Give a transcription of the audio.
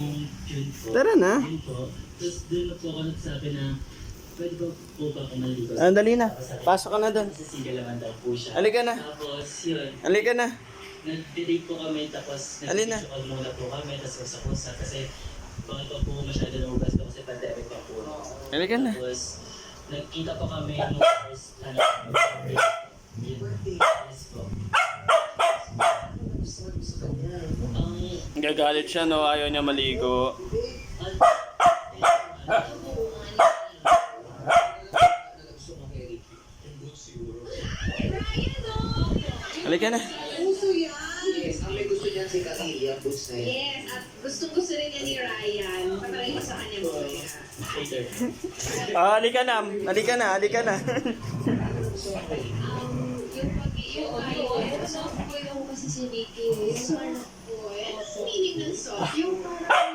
June po. Tara na. June po. Tapos doon na po ako nagsabi na pwede po ba ako maligo? Dali na. Pasok ka na doon. Kasi single naman daw po siya. Halika na. Tapos yun, Halika na. nag-date po kami tapos Alin na? nag-video muna po kami tapos usap-usap kasi bakit pa po masyado lumabas po kasi pandemic pa po. Halika na. Tapos nagkita po kami nung first yes po. Gagalit siya, no? Ayaw niya maligo. Halika na. Puso yan. Yes, ang may gusto niyan si Casilia, boots na yan. Yes, at gusto niya ni Ryan. Patry mo sa kanya mo. Later. Halika na. Halika na. Halika na. Yung soft boy ako kasi si Ricky. Yung soft boy. Ano meaning ng soft? Yung